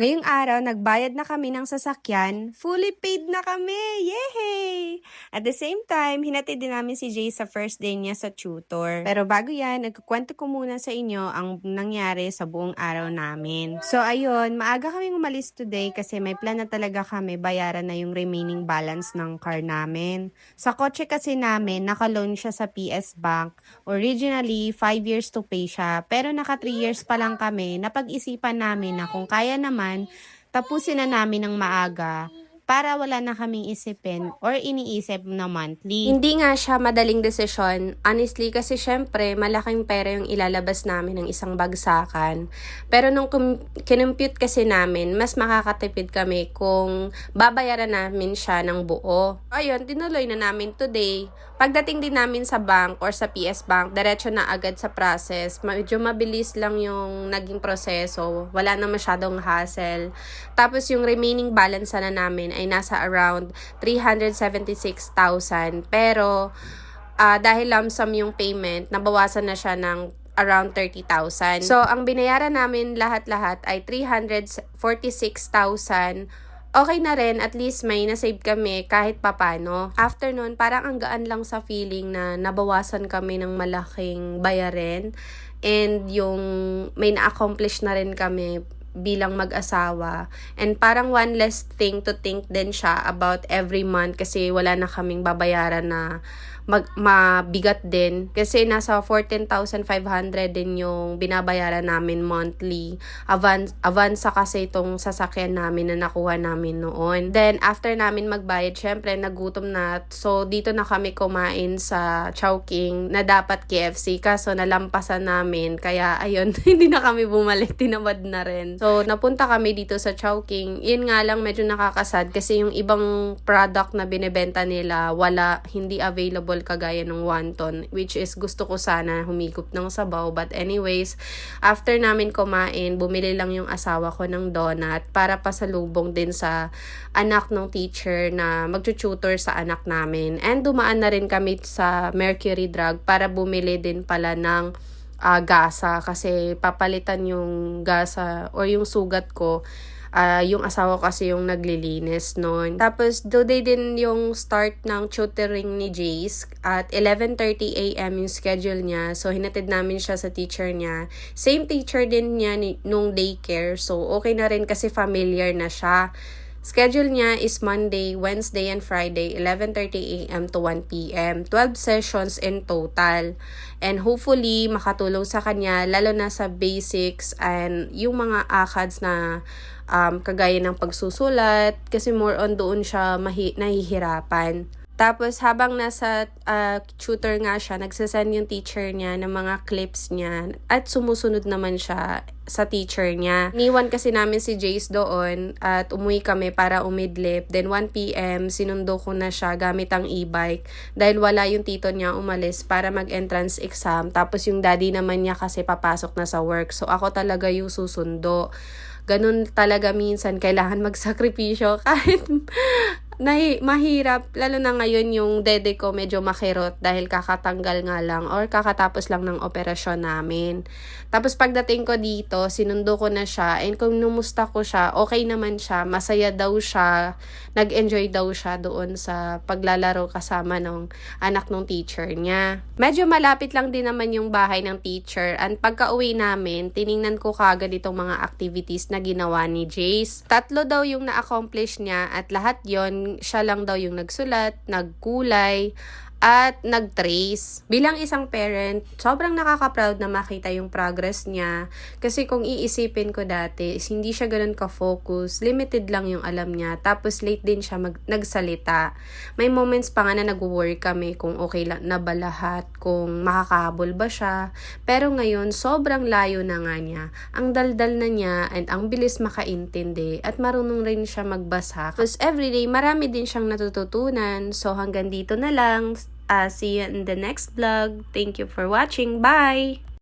Ngayong araw, nagbayad na kami ng sasakyan. Fully paid na kami! Yay! At the same time, hinatid din namin si Jay sa first day niya sa tutor. Pero bago yan, nagkukwento ko muna sa inyo ang nangyari sa buong araw namin. So ayun, maaga kaming umalis today kasi may plan na talaga kami bayaran na yung remaining balance ng car namin. Sa kotse kasi namin, naka-loan siya sa PS Bank. Originally, 5 years to pay siya. Pero naka 3 years pa lang kami, napag-isipan namin na kung kaya naman, tapusin na namin ng maaga para wala na kaming isipin or iniisip na monthly. Hindi nga siya madaling desisyon, honestly, kasi syempre malaking pera yung ilalabas namin ng isang bagsakan. Pero nung kinumpute kasi namin, mas makakatipid kami kung babayaran namin siya ng buo. Ayun, tinuloy na namin today. Pagdating din namin sa bank or sa PS Bank, diretso na agad sa process. Medyo mabilis lang yung naging proseso. Wala na masyadong hassle. Tapos yung remaining balance na namin ay nasa around 376,000. Pero dahil lump sum yung payment, nabawasan na siya ng around 30,000. So, ang binayaran namin lahat-lahat ay 346,000. Okay na rin, at least may nasave kami kahit papano. After nun, parang ang gaan lang sa feeling na nabawasan kami ng malaking bayarin. And yung may na-accomplish na rin kami bilang mag-asawa. And parang one less thing to think din siya about every month kasi wala na kaming babayaran na mabigat din. Kasi nasa 14,500 din yung binabayaran namin monthly. Avansa kasi itong sasakyan namin na nakuha namin noon. Then, after namin magbayad, syempre, nagutom na. So, dito na kami kumain sa Chowking na dapat KFC. Kaso, nalampasan namin. Kaya, ayun, hindi na kami bumalik. Tinamad na rin. So, napunta kami dito sa Chowking. Yun nga lang, medyo nakakasad kasi yung ibang product na binebenta nila, hindi available kagaya ng wonton, which is gusto ko sana humigop ng sabaw. But anyways, after namin kumain, bumili lang yung asawa ko ng donut para pasalubong din sa anak ng teacher na magtututor sa anak namin. And dumaan na rin kami sa Mercury Drug para bumili din pala ng gasa kasi papalitan yung gasa or yung sugat ko. Yung asawa kasi yung naglilinis noon. Tapos, today din yung start ng tutoring ni Jace at 11:30 a.m. yung schedule niya. So, hinatid namin siya sa teacher niya. Same teacher din niya nung daycare. So, okay na rin kasi familiar na siya. Schedule niya is Monday, Wednesday, and Friday, 11:30 a.m. to 1 p.m. 12 sessions in total. And hopefully, makatulong sa kanya, lalo na sa basics and yung mga ACADS na kagaya ng pagsusulat. Kasi more on doon siya nahihirapan. Tapos, habang nasa tutor nga siya, nagsasend yung teacher niya ng mga clips niya at sumusunod naman siya sa teacher niya. Iniwan kasi namin si Jace doon at umuwi kami para umidlip. Then 1 p.m, sinundo ko na siya gamit ang e-bike dahil wala yung tito niya umalis para mag-entrance exam. Tapos yung daddy naman niya kasi papasok na sa work. So, ako talaga yung susundo. Ganun talaga minsan, kailangan magsakripisyo kahit mahirap, lalo na ngayon yung dede ko medyo makirot dahil kakatanggal nga lang or kakatapos lang ng operasyon namin. Tapos pagdating ko dito, sinundo ko na siya and kung numusta ko siya, okay naman siya, masaya daw siya, nag-enjoy daw siya doon sa paglalaro kasama ng anak ng teacher niya. Medyo malapit lang din naman yung bahay ng teacher and pagka-uwi namin, tiningnan ko kagad itong mga activities na ginawa ni Jace. 3 daw yung na-accomplish niya at lahat yon siya lang daw yung nagsulat, nagkulay, at nag-trace. Bilang isang parent, sobrang nakaka-proud na makita yung progress niya. Kasi kung iisipin ko dati, hindi siya ganun ka-focus. Limited lang yung alam niya. Tapos late din siya nagsalita. May moments pa nga na nag-worry kami kung okay lang na ba lahat, kung makakahabol ba siya. Pero ngayon, sobrang layo na nga niya. Ang daldal na niya and ang bilis makaintindi at marunong rin siya magbasa. Tapos everyday, marami din siyang natututunan. So hanggang dito na lang. See you in the next vlog. Thank you for watching. Bye!